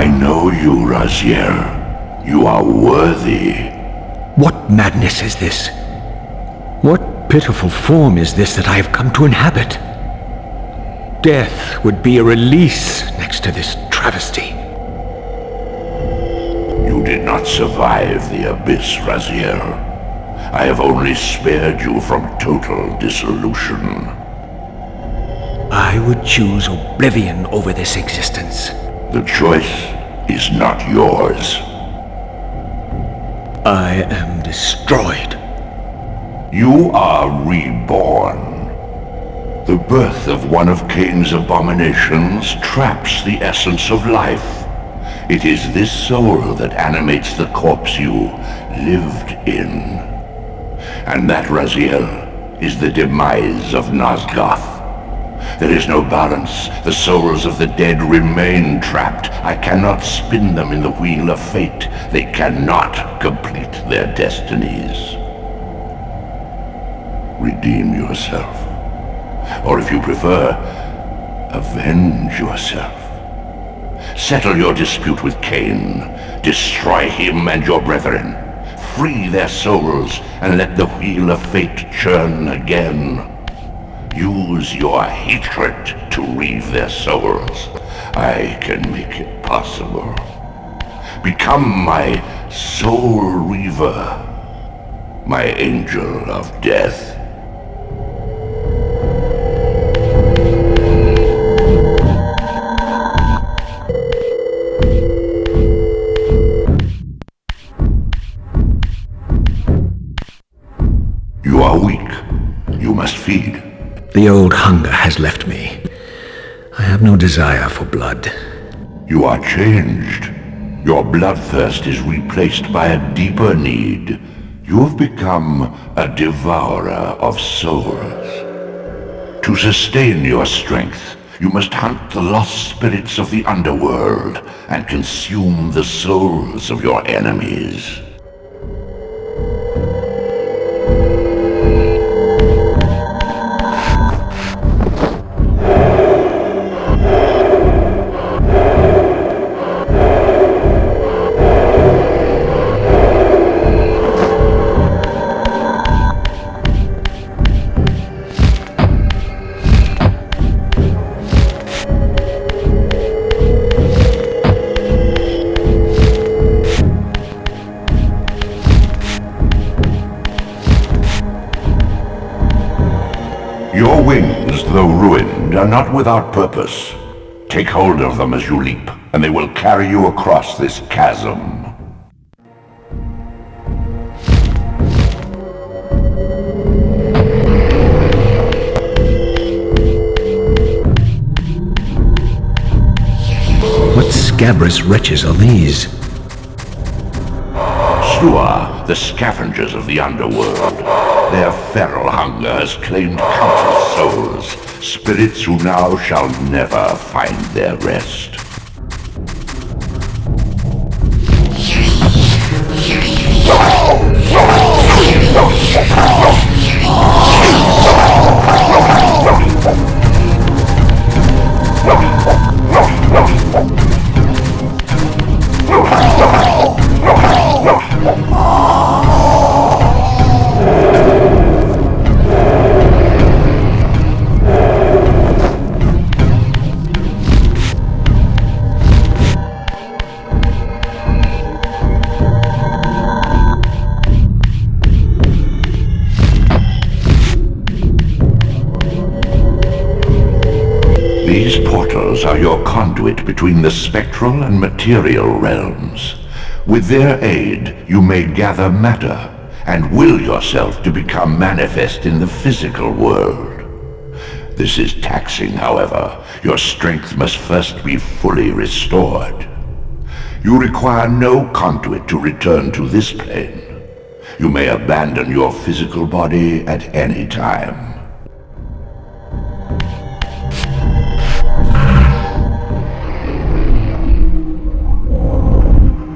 I know you, Raziel. You are worthy. What madness is this? What pitiful form is this that I have come to inhabit? Death would be a release next to this travesty. You did not survive the abyss, Raziel. I have only spared you from total dissolution. I would choose oblivion over this existence. The choice is not yours. I am destroyed. You are reborn. The birth of one of Kain's abominations traps the essence of life. It is this soul that animates the corpse you lived in. And that, Raziel, is the demise of Nosgoth. There is no balance. The souls of the dead remain trapped. I cannot spin them in the wheel of fate. They cannot complete their destinies. Redeem yourself. Or if you prefer, avenge yourself. Settle your dispute with Kain. Destroy him and your brethren. Free their souls and let the wheel of fate churn again. Use your hatred to reave their souls. I can make it possible. Become my soul reaver, my angel of death. You are weak. You must feed. The old hunger has left me. I have no desire for blood. You are changed. Your bloodthirst is replaced by a deeper need. You have become a devourer of souls. To sustain your strength, you must hunt the lost spirits of the underworld and consume the souls of your enemies. Your wings, though ruined, are not without purpose. Take hold of them as you leap, and they will carry you across this chasm. What scabrous wretches are these? Sub-RUS, the scavengers of the underworld. Their feral hunger has claimed countless souls, spirits who now shall never find their rest. These portals are your conduit between the spectral and material realms. With their aid, you may gather matter and will yourself to become manifest in the physical world. This is taxing, however. Your strength must first be fully restored. You require no conduit to return to this plane. You may abandon your physical body at any time.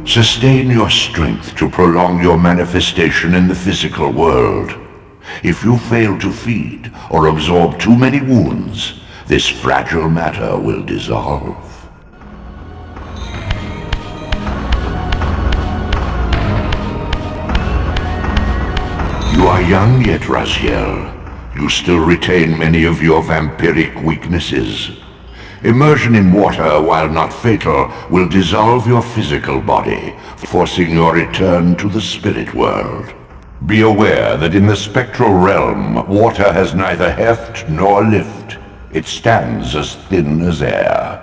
Sustain your strength to prolong your manifestation in the physical world. If you fail to feed or absorb too many wounds, this fragile matter will dissolve. You are young yet, Raziel. You still retain many of your vampiric weaknesses. Immersion in water, while not fatal, will dissolve your physical body, forcing your return to the spirit world. Be aware that in the spectral realm, water has neither heft nor lift. It stands as thin as air.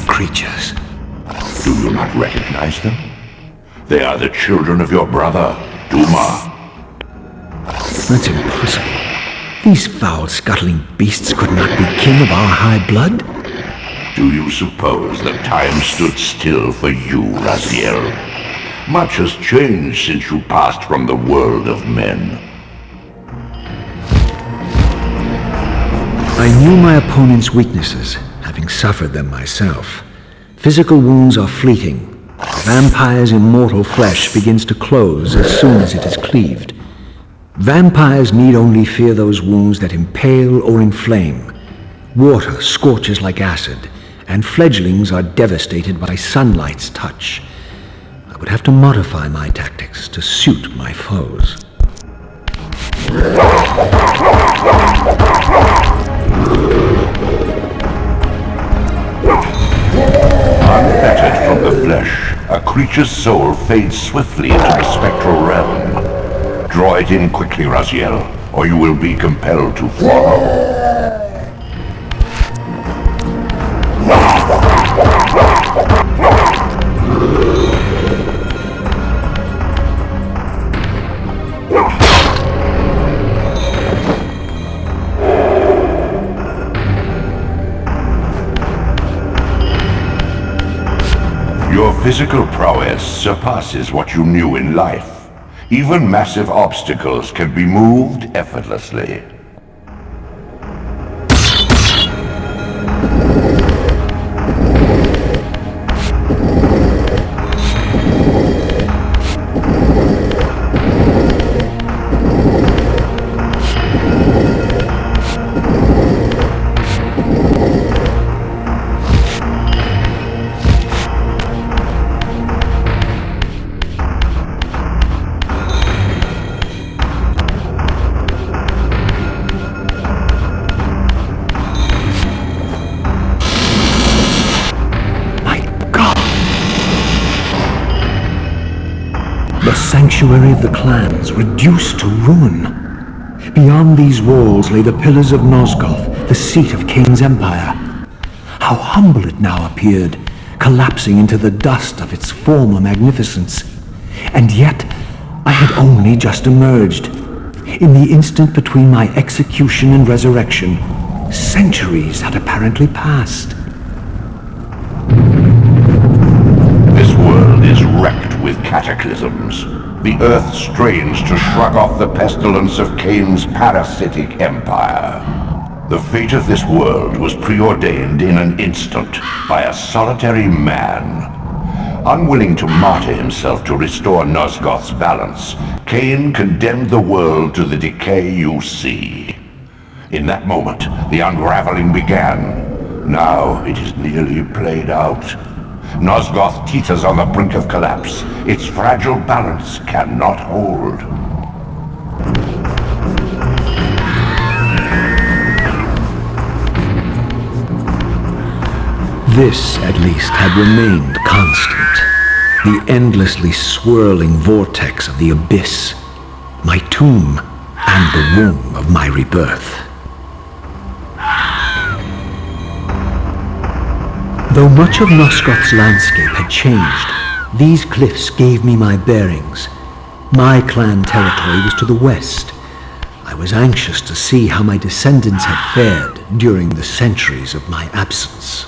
Creatures. Do you not recognize them? They are the children of your brother, Duma. That's impossible. These foul, scuttling beasts could not be kin of our high blood. Do you suppose that time stood still for you, Raziel? Much has changed since you passed from the world of men. I knew my opponent's weaknesses, having suffered them myself. Physical wounds are fleeting. A vampire's immortal flesh begins to close as soon as it is cleaved. Vampires need only fear those wounds that impale or inflame. Water scorches like acid, and fledglings are devastated by sunlight's touch. I would have to modify my tactics to suit my foes. Unfettered from the flesh, a creature's soul fades swiftly into the spectral realm. Draw it in quickly, Raziel, or you will be compelled to follow. Your physical prowess surpasses what you knew in life. Even massive obstacles can be moved effortlessly. The sanctuary of the clans reduced to ruin. Beyond these walls lay the pillars of Nosgoth, the seat of Kain's empire. How humble it now appeared, collapsing into the dust of its former magnificence. And yet, I had only just emerged. In the instant between my execution and resurrection, centuries had apparently passed. This world is wrecked with cataclysms. The earth strains to shrug off the pestilence of Kain's parasitic empire. The fate of this world was preordained in an instant by a solitary man. Unwilling to martyr himself to restore Nosgoth's balance, Kain condemned the world to the decay you see. In that moment, the unraveling began. Now it is nearly played out. Nosgoth teeters on the brink of collapse. Its fragile balance cannot hold. This, at least, had remained constant. The endlessly swirling vortex of the abyss. My tomb and the womb of my rebirth. Though much of Nosgoth's landscape had changed, these cliffs gave me my bearings. My clan territory was to the west. I was anxious to see how my descendants had fared during the centuries of my absence.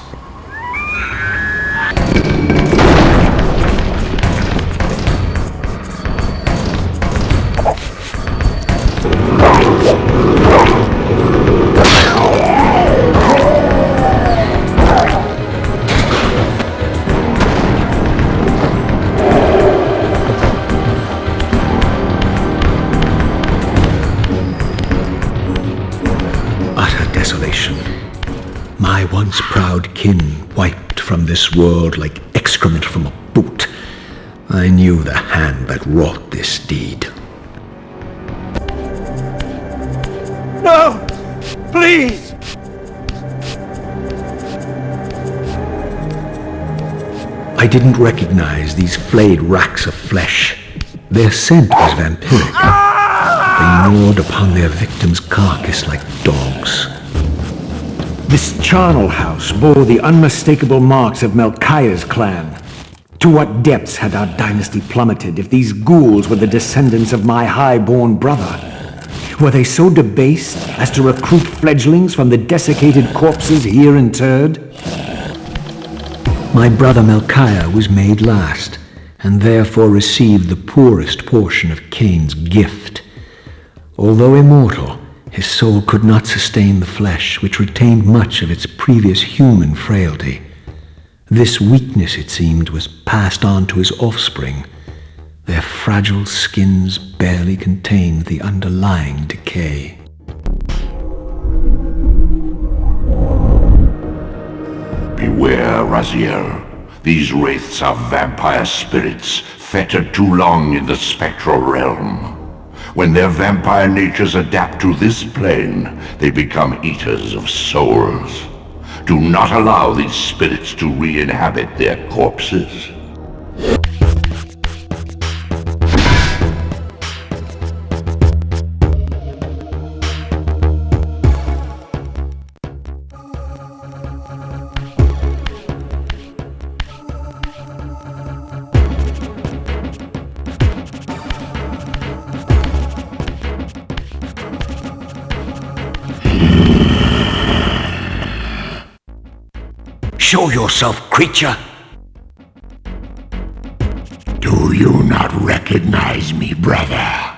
kin wiped from this world like excrement from a boot, I knew the hand that wrought this deed. No! Please! I didn't recognize these flayed racks of flesh. Their scent was vampiric. They gnawed upon their victim's carcass like dogs. This charnel house bore the unmistakable marks of Melchiah's clan. To what depths had our dynasty plummeted if these ghouls were the descendants of my high-born brother? Were they so debased as to recruit fledglings from the desiccated corpses here interred? My brother Melchiah was made last, and therefore received the poorest portion of Kain's gift. Although immortal, his soul could not sustain the flesh, which retained much of its previous human frailty. This weakness, it seemed, was passed on to his offspring. Their fragile skins barely contained the underlying decay. Beware, Raziel. These wraiths are vampire spirits, fettered too long in the spectral realm. When their vampire natures adapt to this plane, they become eaters of souls. Do not allow these spirits to re-inhabit their corpses. Show yourself, creature! Do you not recognize me, brother?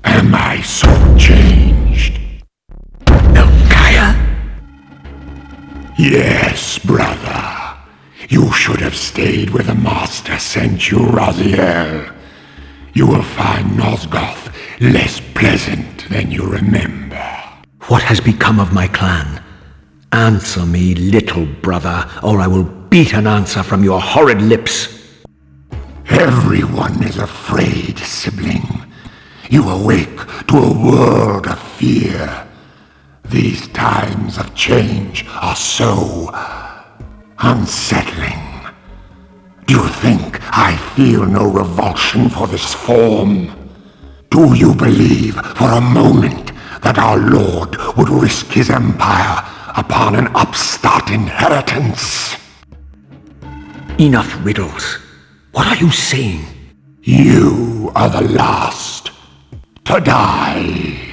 Am I so changed? Melchiah? Yes, brother. You should have stayed where the Master sent you, Raziel. You will find Nosgoth less pleasant than you remember. What has become of my clan? Answer me, little brother, or I will beat an answer from your horrid lips. Everyone is afraid, sibling. You awake to a world of fear. These times of change are so unsettling. Do you think I feel no revulsion for this form? Do you believe for a moment that our Lord would risk his empire upon an upstart inheritance? Enough riddles. What are you saying? You are the last to die.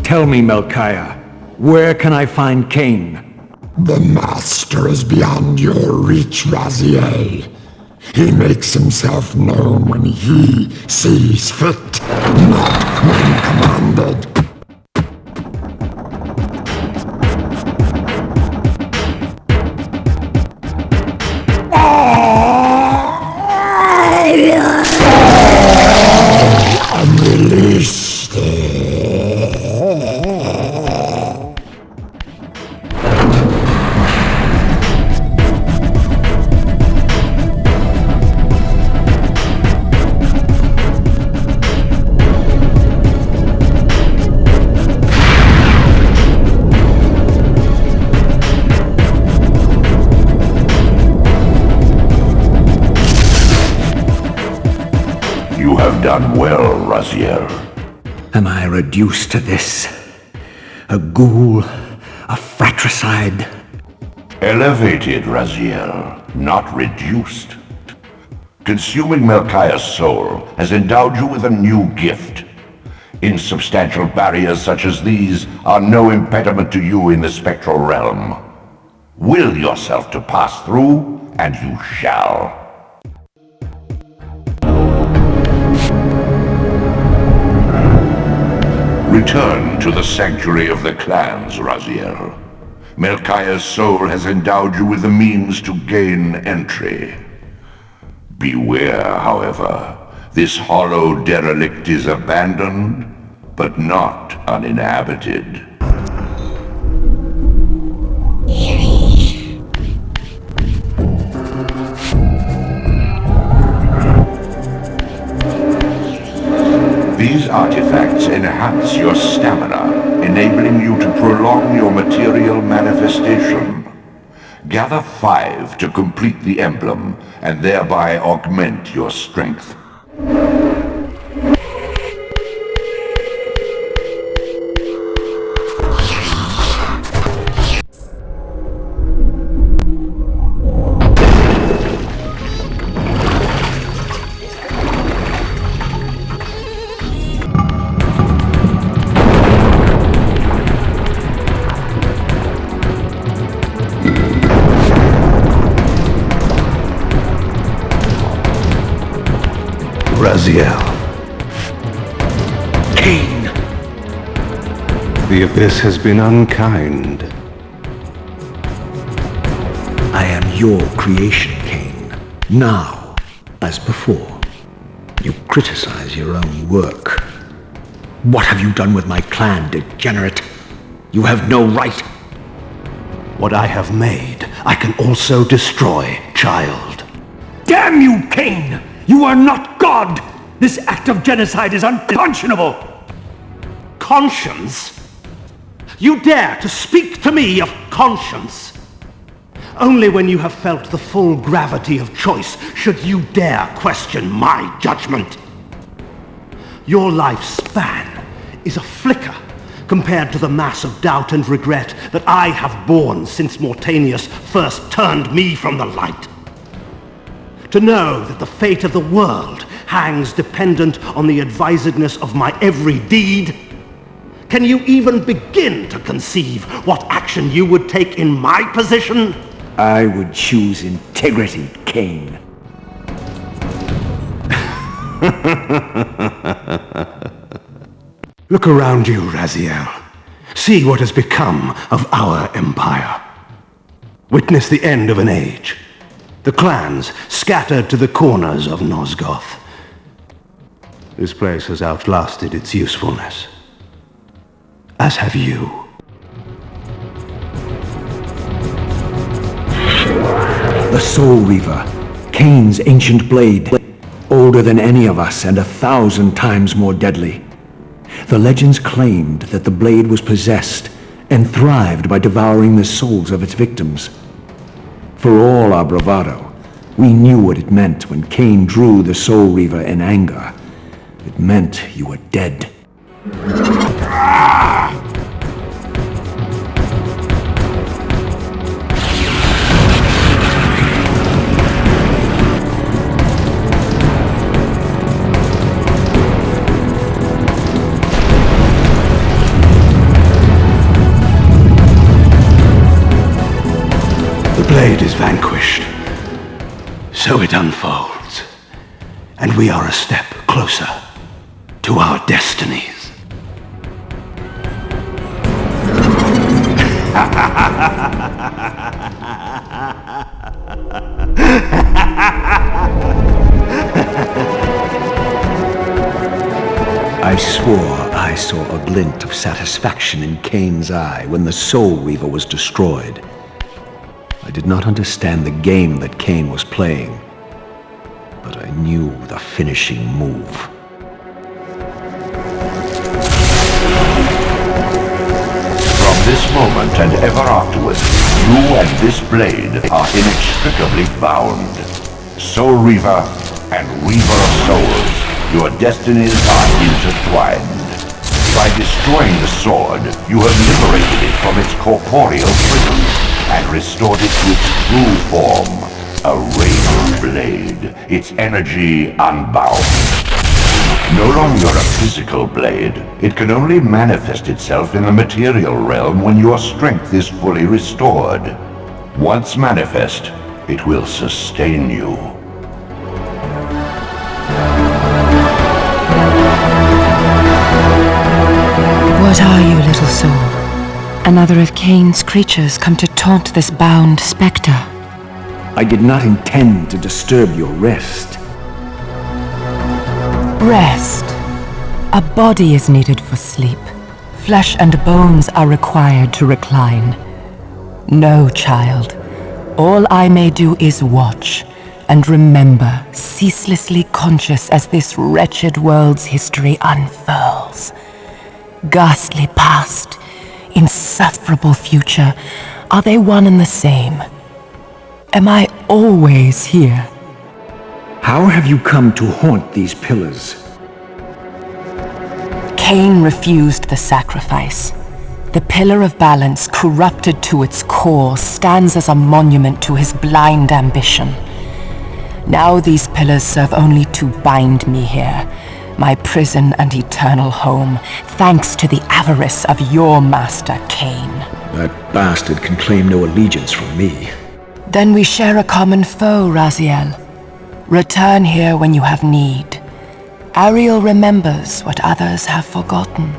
Tell me, Melchiah, where can I find Kain? The Master is beyond your reach, Raziel. He makes himself known when he sees fit, not when commanded. I'm released. You have done well, Raziel. Am I reduced to this? A ghoul? A fratricide? Elevated, Raziel, not reduced. Consuming Melchiah's soul has endowed you with a new gift. Insubstantial barriers such as these are no impediment to you in the spectral realm. Will yourself to pass through, and you shall. Return to the sanctuary of the clans, Raziel. Melchiah's soul has endowed you with the means to gain entry. Beware, however, this hollow derelict is abandoned, but not uninhabited. These artifacts enhance your stamina, enabling you to prolong your material manifestation. Gather 5 to complete the emblem, and thereby augment your strength. Raziel. Kain! The Abyss has been unkind. I am your creation, Kain. Now, as before, you criticize your own work. What have you done with my clan, degenerate? You have no right. What I have made, I can also destroy, child. Damn you, Kain! You are not God! This act of genocide is unconscionable! Conscience? You dare to speak to me of conscience? Only when you have felt the full gravity of choice should you dare question my judgment. Your life's span is a flicker compared to the mass of doubt and regret that I have borne since Mortanius first turned me from the light. To know that the fate of the world hangs dependent on the advisedness of my every deed? Can you even begin to conceive what action you would take in my position? I would choose integrity, Kain. Look around you, Raziel. See what has become of our empire. Witness the end of an age. The clans scattered to the corners of Nosgoth. This place has outlasted its usefulness. As have you. The Soul Reaver, Kain's ancient blade, older than any of us and 1,000 times more deadly. The legends claimed that the blade was possessed and thrived by devouring the souls of its victims. For all our bravado, we knew what it meant when Kain drew the Soul Reaver in anger. It meant you were dead. The blade is vanquished. So it unfolds. And we are a step closer to our destinies. I swore I saw a glint of satisfaction in Kain's eye when the Soul Reaver was destroyed. I did not understand the game that Kain was playing, but I knew the finishing move. From this moment and ever afterwards, you and this blade are inextricably bound. Soul Reaver and Reaver of Souls, Your destinies are intertwined. By destroying the sword, you have liberated it from its corporeal prison and restored it to its true form, a Reaver blade, its energy unbound. No longer a physical blade, it can only manifest itself in the material realm when your strength is fully restored. Once manifest, it will sustain you. What are you, little soul? Another of Kain's creatures come to taunt this bound spectre. I did not intend to disturb your rest. Rest. A body is needed for sleep. Flesh and bones are required to recline. No, child. All I may do is watch and remember, ceaselessly conscious as this wretched world's history unfurls. Ghastly past, insufferable future, are they one and the same? Am I always here? How have you come to haunt these pillars? Kain refused the sacrifice. The Pillar of Balance, corrupted to its core, stands as a monument to his blind ambition. Now these pillars serve only to bind me here, my prison and eternal home, thanks to the avarice of your master, Kain. That bastard can claim no allegiance from me. Then we share a common foe, Raziel. Return here when you have need. Ariel remembers what others have forgotten.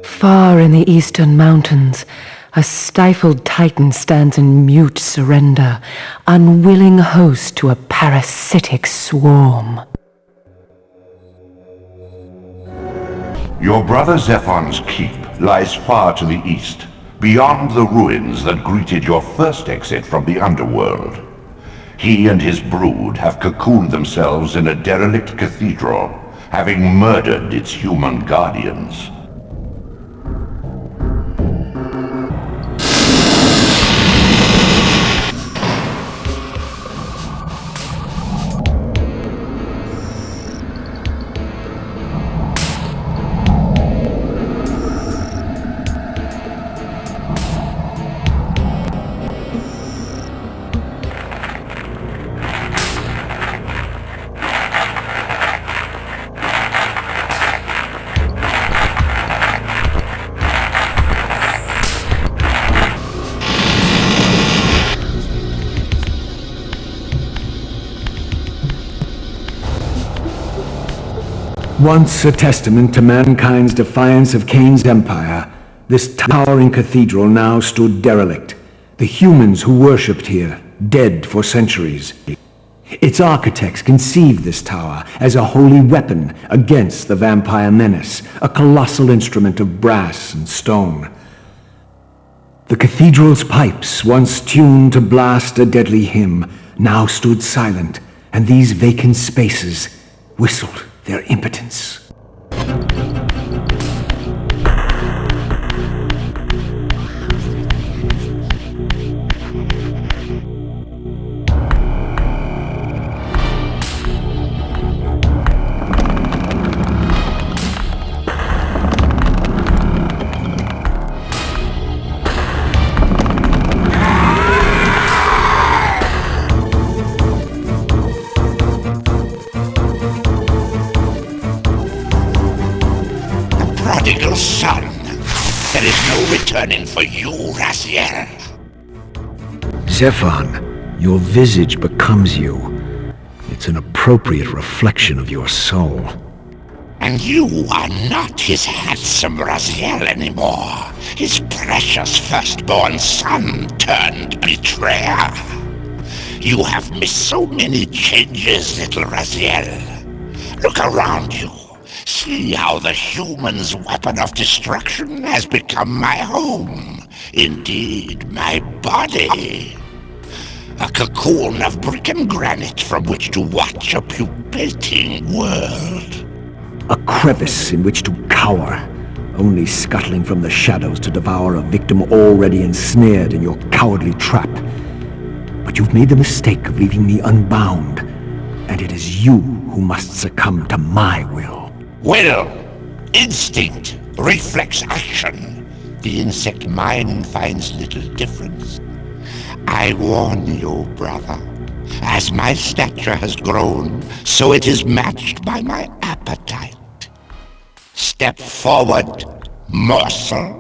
Far in the eastern mountains, a stifled titan stands in mute surrender, unwilling host to a parasitic swarm. Your brother Zephon's keep lies far to the east, beyond the ruins that greeted your first exit from the underworld. He and his brood have cocooned themselves in a derelict cathedral, having murdered its human guardians. Once a testament to mankind's defiance of Kain's empire, this towering cathedral now stood derelict, the humans who worshipped here, dead for centuries. Its architects conceived this tower as a holy weapon against the vampire menace, a colossal instrument of brass and stone. The cathedral's pipes, once tuned to blast a deadly hymn, now stood silent, and these vacant spaces whistled their impotence. Prodigal son, there is no returning for you, Raziel. Zephon, your visage becomes you. It's an appropriate reflection of your soul. And you are not his handsome Raziel anymore. His precious firstborn son turned betrayer. You have missed so many changes, little Raziel. Look around you. See how the human's weapon of destruction has become my home. Indeed, my body. A cocoon of brick and granite from which to watch a pupating world. A crevice in which to cower, only scuttling from the shadows to devour a victim already ensnared in your cowardly trap. But you've made the mistake of leaving me unbound, and it is you who must succumb to my will. Will, instinct, reflex action. The insect mind finds little difference. I warn you, brother. As my stature has grown, so it is matched by my appetite. Step forward, morsel.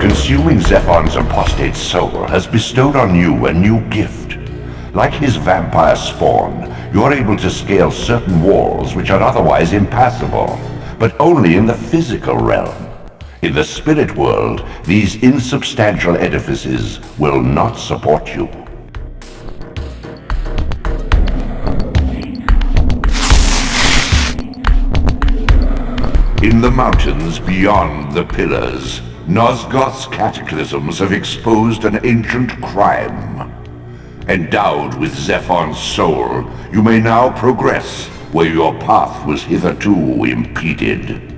Consuming Zephon's apostate soul has bestowed on you a new gift. Like his vampire spawn, you're able to scale certain walls which are otherwise impassable, but only in the physical realm. In the spirit world, these insubstantial edifices will not support you. In the mountains beyond the pillars, Nosgoth's cataclysms have exposed an ancient crime. Endowed with Zephon's soul, you may now progress where your path was hitherto impeded.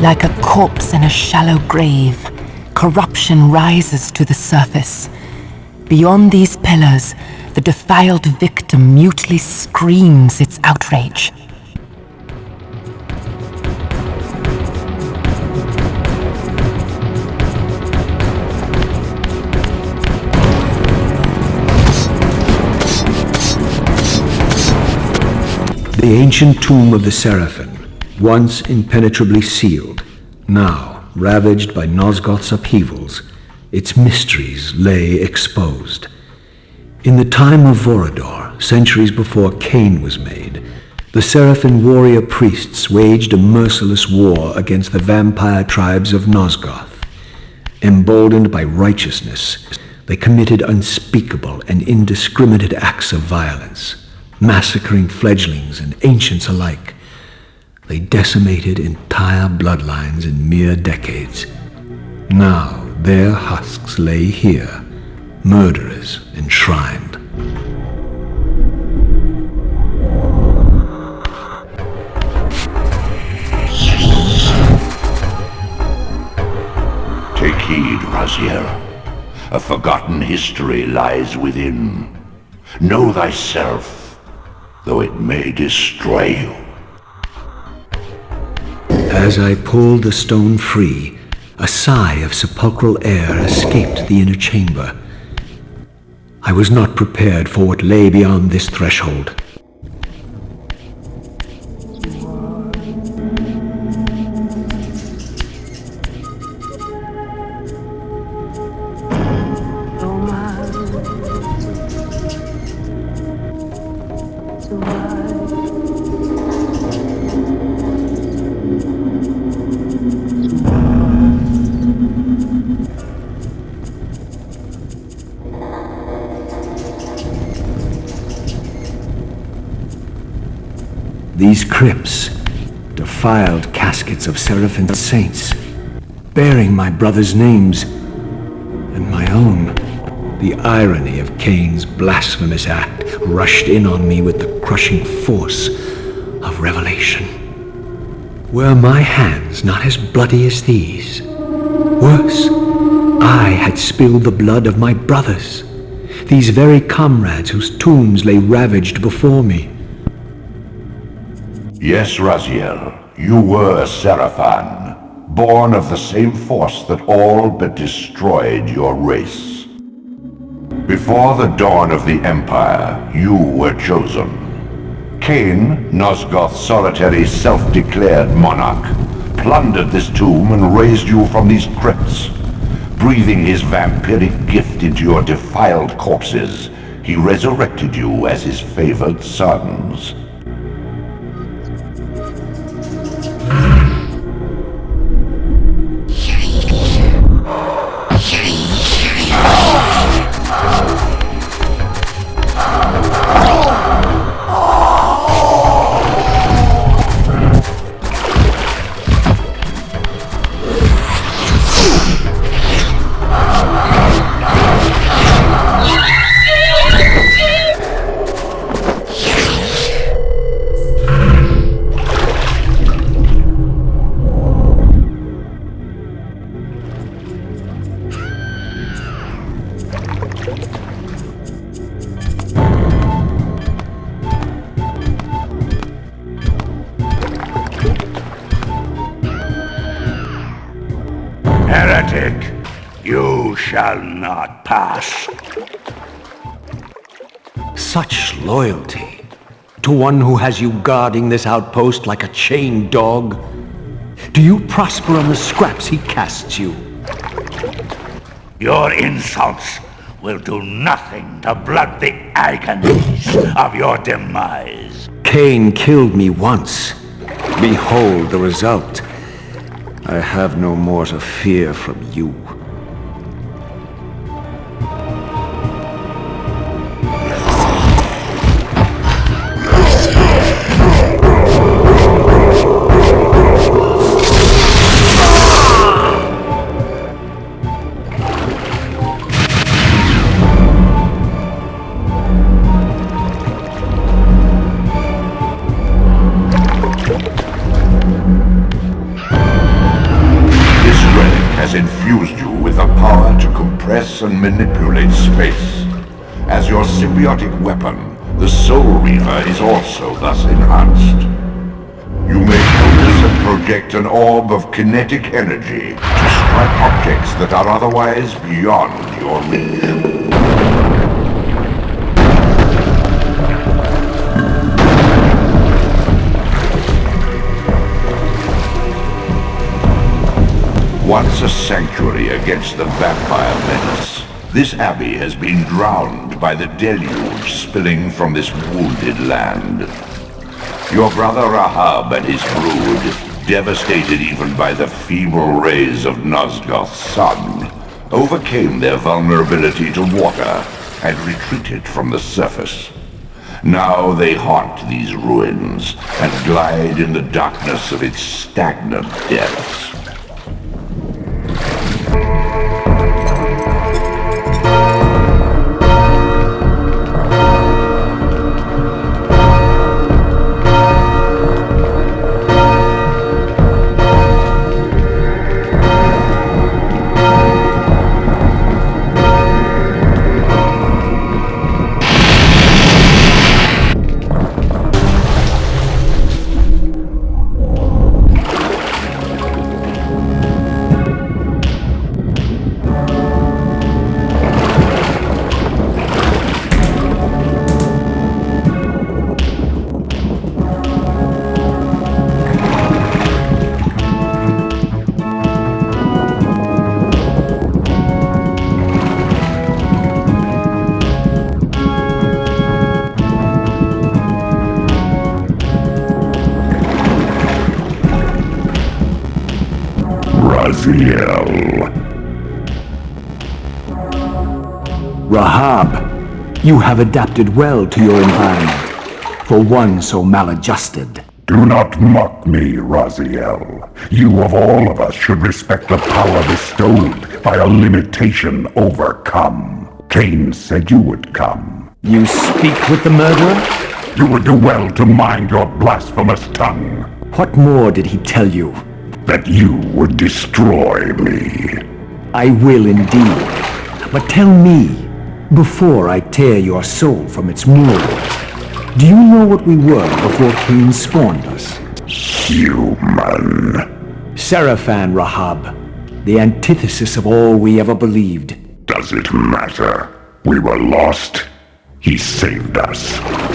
Like a corpse in a shallow grave, corruption rises to the surface. Beyond these pillars, the defiled victim mutely screams its outrage. The ancient tomb of the Seraphim, once impenetrably sealed, now ravaged by Nosgoth's upheavals, its mysteries lay exposed. In the time of Vorador, centuries before Kain was made, the Seraphim warrior priests waged a merciless war against the vampire tribes of Nosgoth. Emboldened by righteousness, they committed unspeakable and indiscriminate acts of violence, massacring fledglings and ancients alike. They decimated entire bloodlines in mere decades. Now their husks lay here, murderers enshrined. Take heed, Raziel. A forgotten history lies within. Know thyself, though it may destroy you. As I pulled the stone free, A sigh of sepulchral air escaped the inner chamber. I was not prepared for what lay beyond this threshold. These crypts, defiled caskets of seraphim saints, bearing my brother's names and my own. The irony of Kain's blasphemous act rushed in on me with the crushing force of revelation. Were my hands not as bloody as these? Worse, I had spilled the blood of my brothers, these very comrades whose tombs lay ravaged before me. Yes, Raziel, you were a Seraphan, born of the same force that all but destroyed your race. Before the dawn of the Empire, you were chosen. Kain, Nosgoth's solitary self-declared monarch, plundered this tomb and raised you from these crypts. Breathing his vampiric gift into your defiled corpses, he resurrected you as his favored sons. Heretic, you shall not pass. Such loyalty to one who has you guarding this outpost like a chained dog? Do you prosper on the scraps he casts you? Your insults will do nothing to blunt the agonies of your demise. Kain killed me once. Behold the result. I have no more to fear from you. Infused you with the power to compress and manipulate space. As your symbiotic weapon, the Soul Reaver is also thus enhanced. You may focus and project an orb of kinetic energy to strike objects that are otherwise beyond your reach. Once a sanctuary against the vampire menace, this abbey has been drowned by the deluge spilling from this wounded land. Your brother Rahab and his brood, devastated even by the feeble rays of Nosgoth's sun, overcame their vulnerability to water and retreated from the surface. Now they haunt these ruins and glide in the darkness of its stagnant depths. Raziel. Rahab, you have adapted well to your environment, for one so maladjusted. Do not mock me, Raziel. You of all of us should respect the power bestowed by a limitation overcome. Kain said you would come. You speak with the murderer? You would do well to mind your blasphemous tongue. What more did he tell you? That you would destroy me. I will indeed. But tell me, before I tear your soul from its moors, do you know what we were before Kain spawned us? Human. Seraphan, Rahab, the antithesis of all we ever believed. Does it matter? We were lost. He saved us.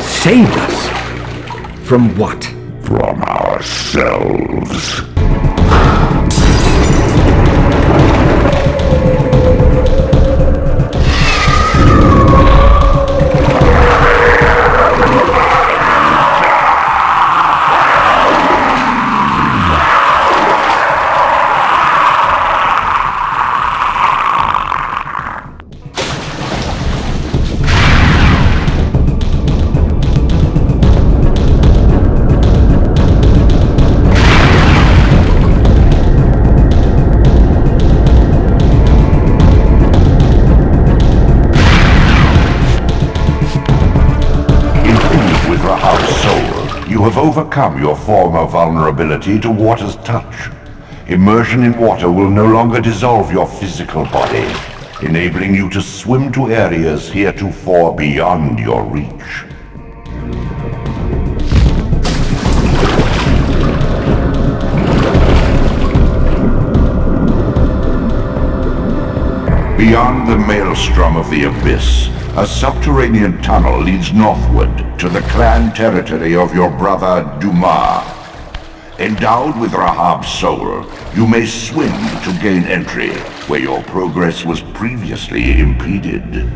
Saved us? From what? From ourselves. You have overcome your former vulnerability to water's touch. Immersion in water will no longer dissolve your physical body, enabling you to swim to areas heretofore beyond your reach. Beyond the maelstrom of the abyss, a subterranean tunnel leads northward to the clan territory of your brother Dumas. Endowed with Rahab's soul, you may swim to gain entry where your progress was previously impeded.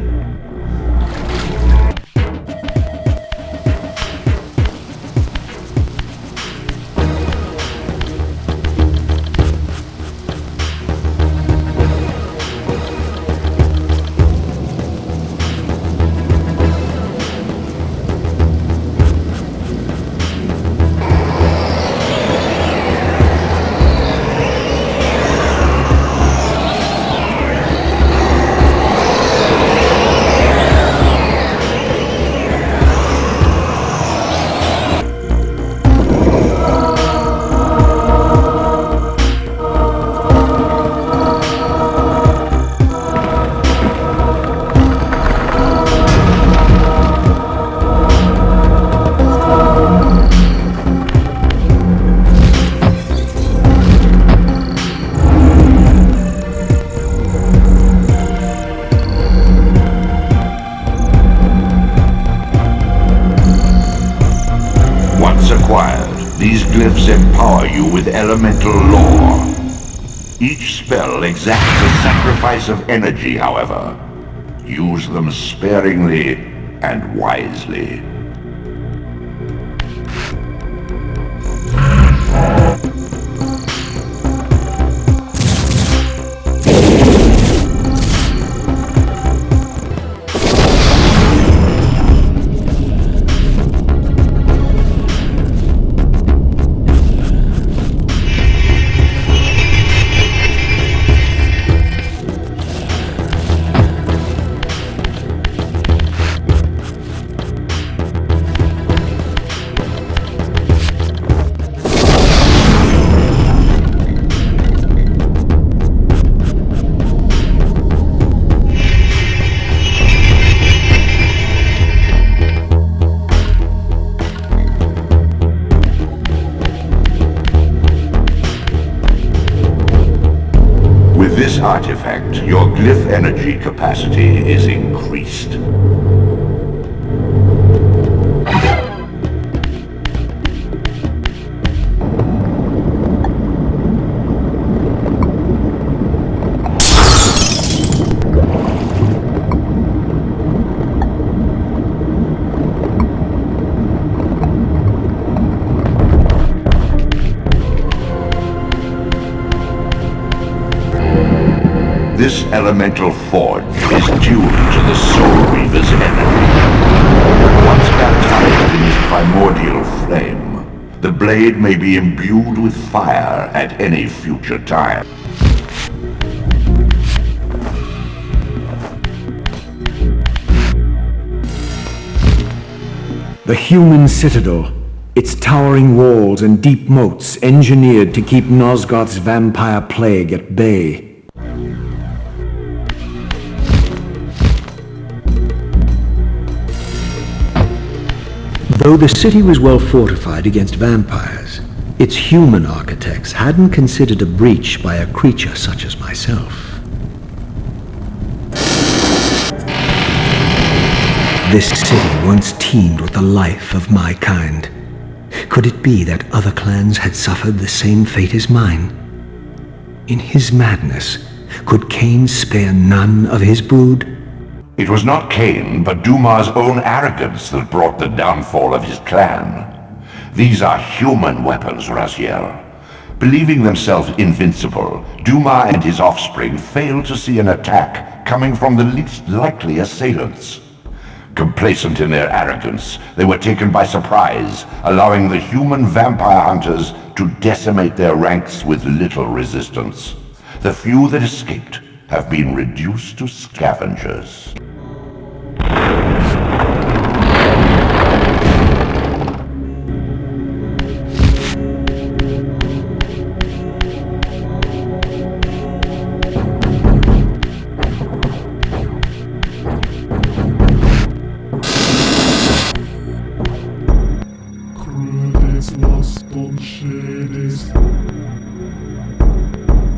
These glyphs empower you with elemental lore. Each spell exacts a sacrifice of energy, however. Use them sparingly and wisely. With this artifact, your glyph energy capacity is increased. elemental forge is tuned to the Soul Reaver's energy. Once baptized in his primordial flame, the blade may be imbued with fire at any future time. The human citadel, its towering walls and deep moats engineered to keep Nosgoth's vampire plague at bay. Though the city was well fortified against vampires, its human architects hadn't considered a breach by a creature such as myself. This city once teemed with the life of my kind. Could it be that other clans had suffered the same fate as mine? In his madness, could Kain spare none of his brood? It was not Kain, but Duma's own arrogance that brought the downfall of his clan. These are human weapons, Raziel. Believing themselves invincible, Duma and his offspring failed to see an attack coming from the least likely assailants. Complacent in their arrogance, they were taken by surprise, allowing the human vampire hunters to decimate their ranks with little resistance. The few that escaped have been reduced to scavengers.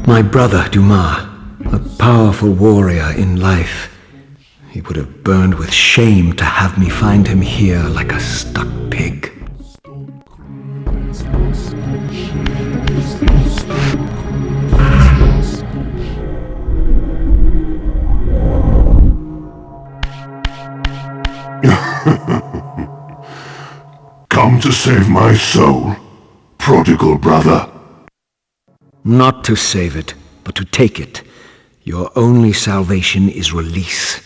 My brother, Dumas, a powerful warrior in life. He would have burned with shame to have me find him here like a stuck pig. Come to save my soul, prodigal brother. Not to save it, but to take it. Your only salvation is release.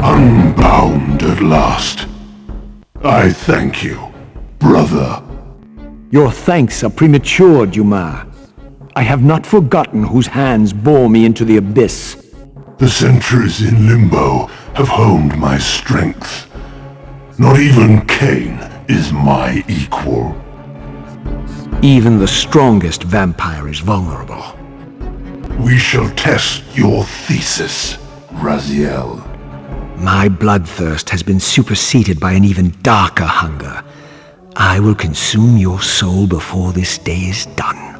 Unbound at last. I thank you, brother. Your thanks are premature, Dumas. I have not forgotten whose hands bore me into the abyss. The centuries in limbo have honed my strength. Not even Kain is my equal. Even the strongest vampire is vulnerable. We shall test your thesis, Raziel. My bloodthirst has been superseded by an even darker hunger. I will consume your soul before this day is done.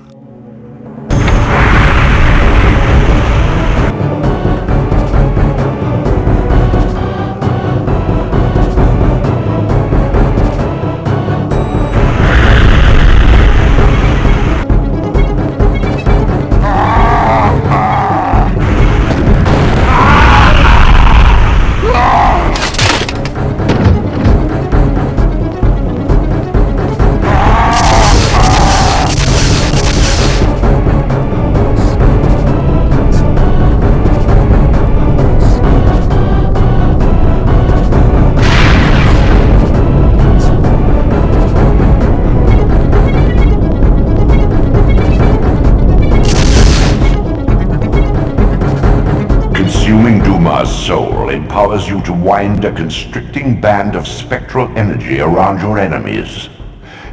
Sigma's soul empowers you to wind a constricting band of spectral energy around your enemies.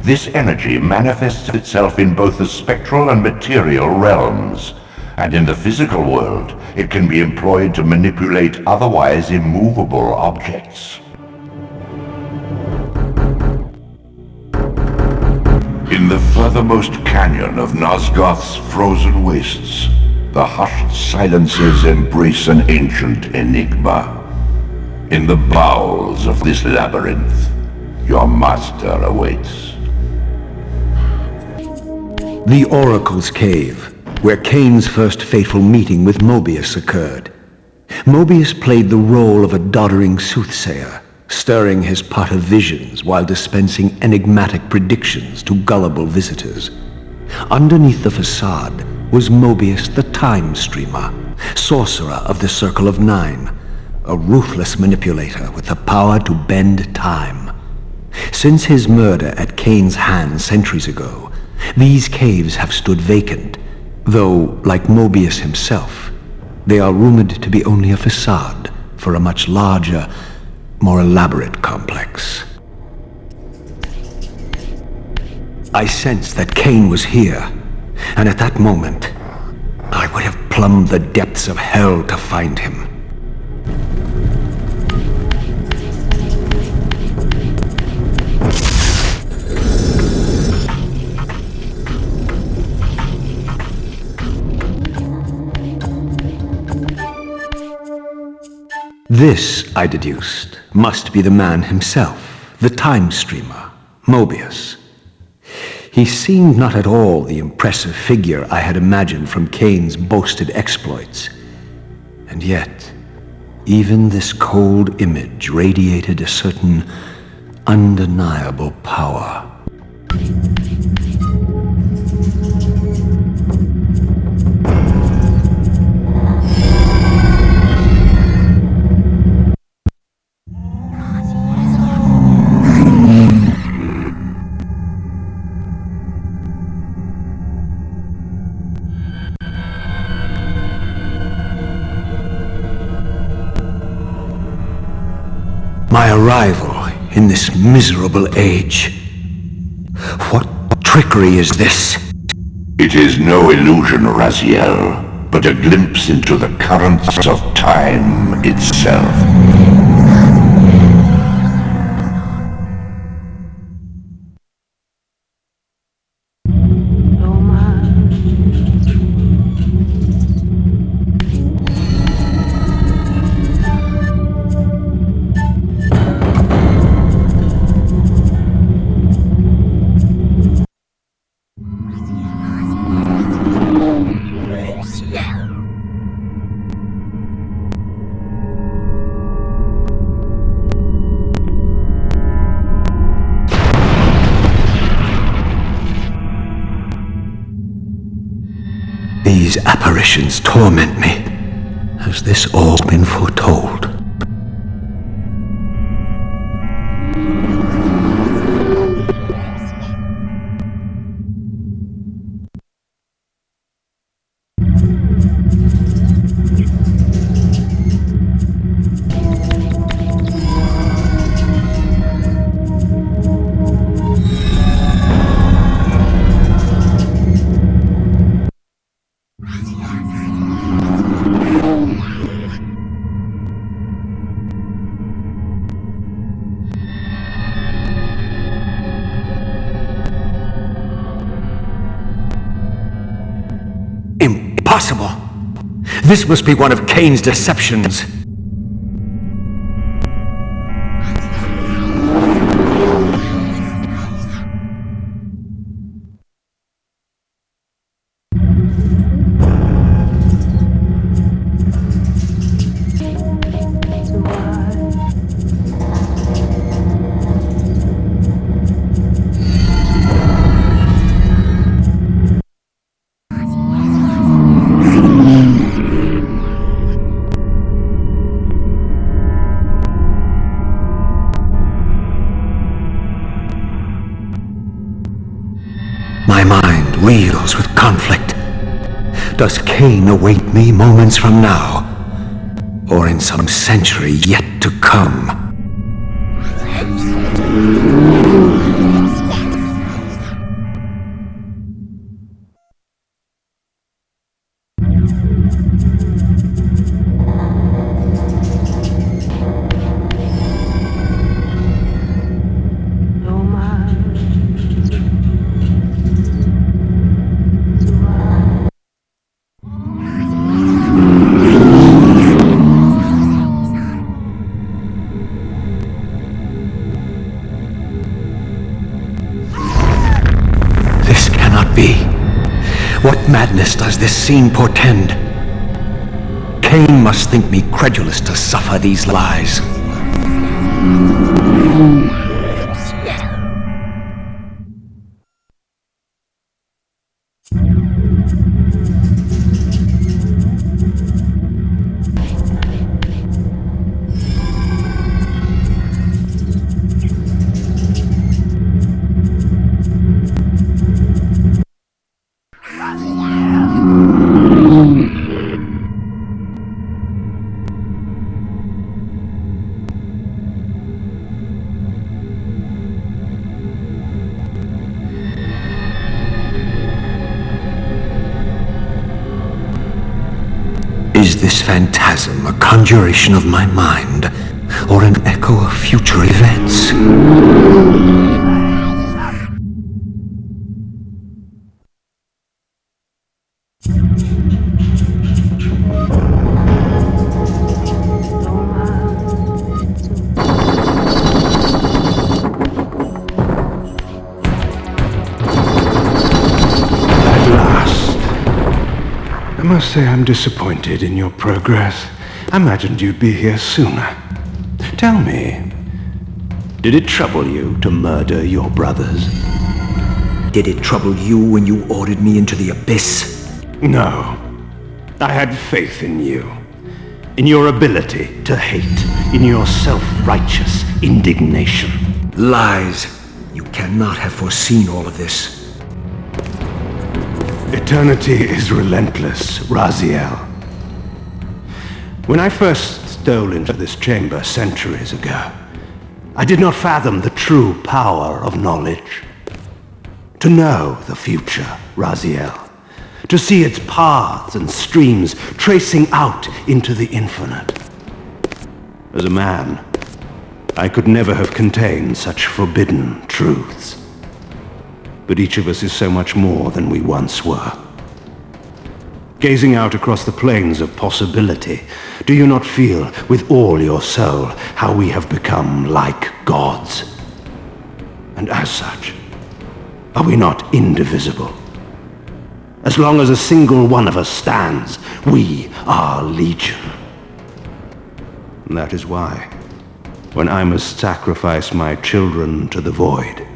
This energy manifests itself in both the spectral and material realms, and in the physical world, it can be employed to manipulate otherwise immovable objects. In the furthermost canyon of Nosgoth's frozen wastes, the hushed silences embrace an ancient enigma. In the bowels of this labyrinth, your master awaits. The Oracle's Cave, where Kain's first fateful meeting with Mobius occurred. Mobius played the role of a doddering soothsayer, stirring his pot of visions while dispensing enigmatic predictions to gullible visitors. Underneath the facade was Mobius the Time Streamer, sorcerer of the Circle of Nine, a ruthless manipulator with the power to bend time. Since his murder at Kain's hands centuries ago, these caves have stood vacant, though, like Mobius himself, they are rumored to be only a facade for a much larger, more elaborate complex. I sensed that Kain was here, and at that moment, I would have plumbed the depths of hell to find him. This, I deduced, must be the man himself, the Time Streamer, Mobius. He seemed not at all the impressive figure I had imagined from Kain's boasted exploits. And yet, even this cold image radiated a certain undeniable power. My arrival in this miserable age. What trickery is this? It is no illusion, Raziel, but a glimpse into the currents of time itself. These apparitions torment me. Has this all been foretold? Impossible! This must be one of Kain's deceptions. My mind reels with conflict. Does Kain await me moments from now? or in some century yet to come. What madness does this scene portend? Kain must think me credulous to suffer these lies. Is this phantasm a conjuration of my mind, or an echo of future events? I must say I'm disappointed in your progress. I imagined you'd be here sooner. Tell me, did it trouble you to murder your brothers? Did it trouble you when you ordered me into the abyss? No. I had faith in you. In your ability to hate. In your self-righteous indignation. Lies. You cannot have foreseen all of this. Eternity is relentless, Raziel. When I first stole into this chamber centuries ago, I did not fathom the true power of knowledge. To know the future, Raziel. To see its paths and streams tracing out into the infinite. As a man, I could never have contained such forbidden truths. But each of us is so much more than we once were. Gazing out across the plains of possibility, do you not feel with all your soul how we have become like gods? And as such, are we not indivisible? As long as a single one of us stands, we are legion. And that is why, when I must sacrifice my children to the void,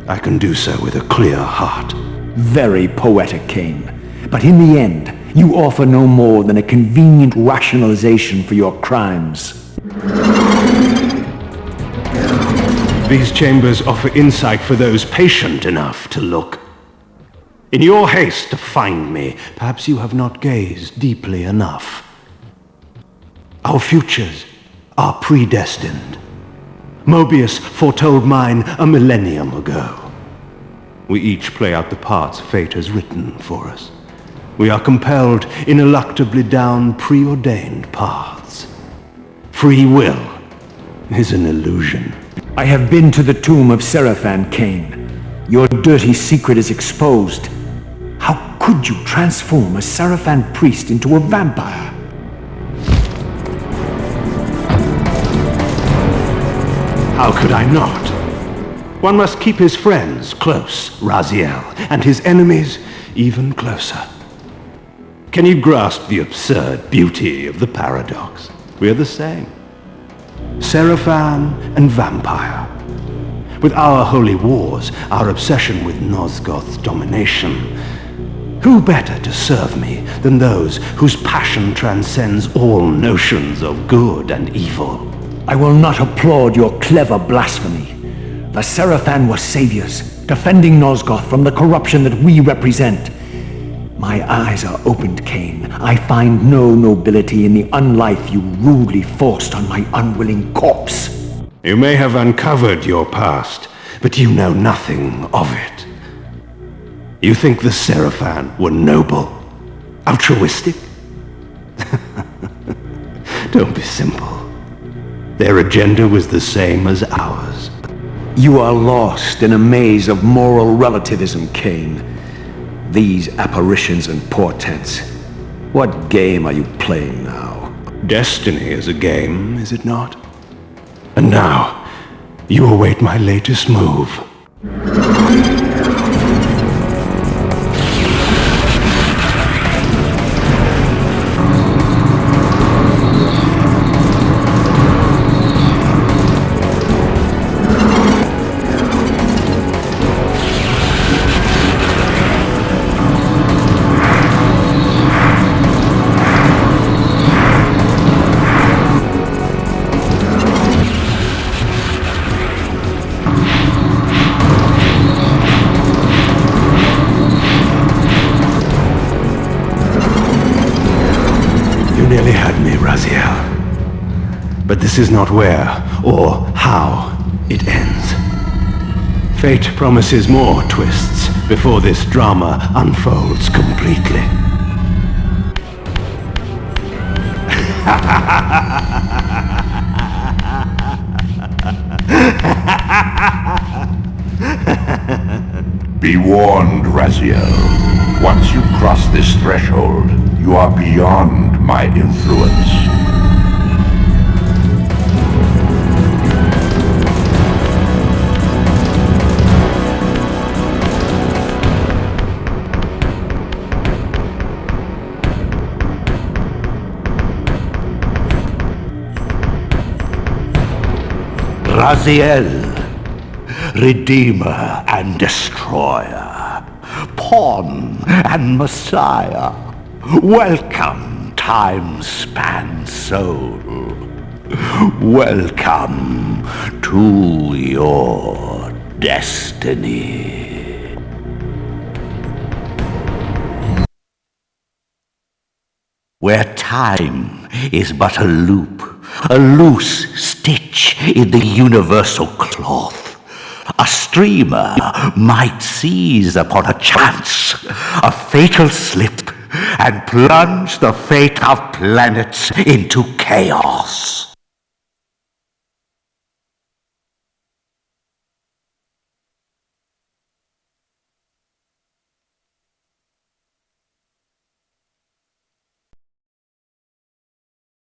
I can do so with a clear heart. Very poetic, Kain. But in the end, you offer no more than a convenient rationalization for your crimes. These chambers offer insight for those patient enough to look. In your haste to find me, perhaps you have not gazed deeply enough. Our futures are predestined. Mobius foretold mine a millennium ago. We each play out the parts fate has written for us. We are compelled ineluctably down preordained paths. Free will is an illusion. I have been to the tomb of Seraphan, Kain. Your dirty secret is exposed. How could you transform a Seraphan priest into a vampire? How could I not? One must keep his friends close, Raziel, and his enemies even closer. Can you grasp the absurd beauty of the paradox? We are the same. Seraphan and vampire. With our holy wars, our obsession with Nosgoth's domination, who better to serve me than those whose passion transcends all notions of good and evil? I will not applaud your clever blasphemy. The Seraphan were saviors, defending Nosgoth from the corruption that we represent. My eyes are opened, Kain. I find no nobility in the unlife you rudely forced on my unwilling corpse. You may have uncovered your past, but you know nothing of it. You think the Seraphan were noble, altruistic? Don't be simple. Their agenda was the same as ours. You are lost in a maze of moral relativism, Kain. These apparitions and portents. What game are you playing now? Destiny is a game, is it not? And now, you await my latest move. Nearly had me, Raziel. But this is not where or how it ends. Fate promises more twists before this drama unfolds completely. Be warned, Raziel. Once you cross this threshold, you are beyond my influence. Raziel, Redeemer and Destroyer, Pawn and Messiah, welcome, time-span soul. Welcome to your destiny. Where time is but a loop, a loose stitch in the universal cloth, a streamer might seize upon a chance, a fatal slip, and plunge the fate of planets into chaos.